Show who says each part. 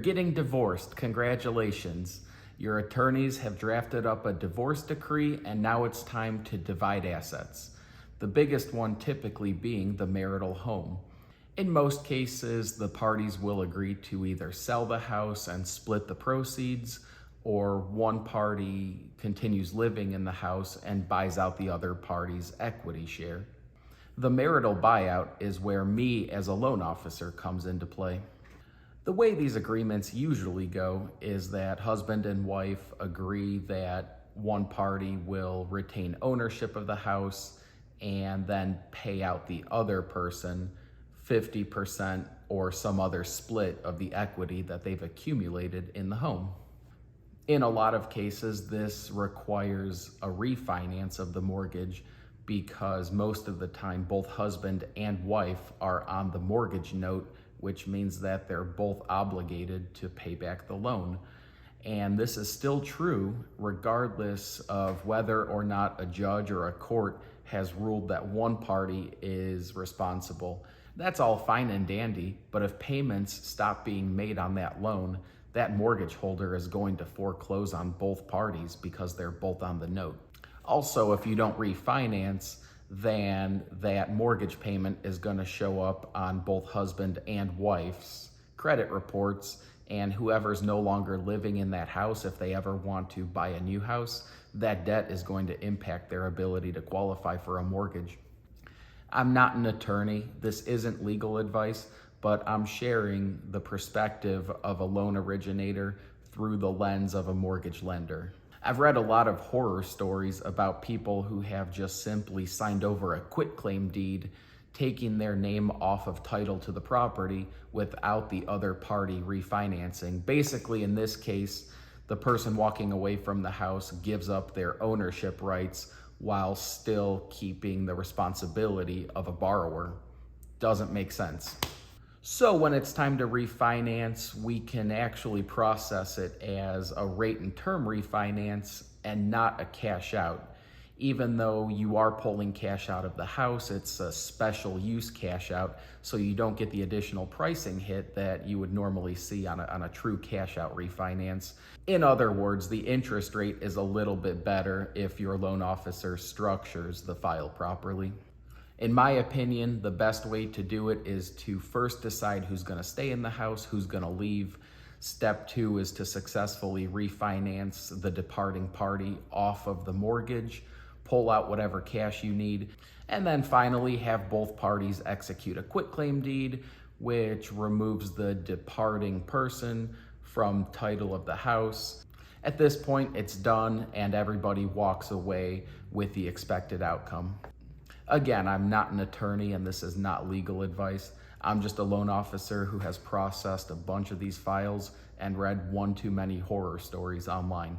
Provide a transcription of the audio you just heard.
Speaker 1: getting divorced, congratulations. Your attorneys have drafted up a divorce decree and now it's time to divide assets. The biggest one typically being the marital home. In most cases, the parties will agree to either sell the house and split the proceeds, or one party continues living in the house and buys out the other party's equity share. The marital buyout is where me as a loan officer comes into play. The way these agreements usually go is that husband and wife agree that one party will retain ownership of the house and then pay out the other person 50% or some other split of the equity that they've accumulated in the home. In a lot of cases, this requires a refinance of the mortgage because most of the time both husband and wife are on the mortgage note, which means that they're both obligated to pay back the loan. And this is still true regardless of whether or not a judge or a court has ruled that one party is responsible. That's all fine and dandy, but if payments stop being made on that loan, that mortgage holder is going to foreclose on both parties because they're both on the note. Also, if you don't refinance, then that mortgage payment is going to show up on both husband and wife's credit reports, and whoever's no longer living in that house, if they ever want to buy a new house, that debt is going to impact their ability to qualify for a mortgage. I'm not an attorney. This isn't legal advice, but I'm sharing the perspective of a loan originator through the lens of a mortgage lender. I've read a lot of horror stories about people who have just simply signed over a quitclaim deed, taking their name off of title to the property without the other party refinancing. Basically, in this case, the person walking away from the house gives up their ownership rights while still keeping the responsibility of a borrower. Doesn't make sense. So when it's time to refinance, we can actually process it as a rate and term refinance and not a cash out. Even though you are pulling cash out of the house, it's a special use cash out, so you don't get the additional pricing hit that you would normally see on a true cash out refinance. In other words, the interest rate is a little bit better if your loan officer structures the file properly. In my opinion, the best way to do it is to first decide who's going to stay in the house, who's going to leave. Step 2 is to successfully refinance the departing party off of the mortgage, pull out whatever cash you need, and then finally have both parties execute a quitclaim deed, which removes the departing person from title of the house. At this point, it's done and everybody walks away with the expected outcome. Again, I'm not an attorney and this is not legal advice. I'm just a loan officer who has processed a bunch of these files and read one too many horror stories online.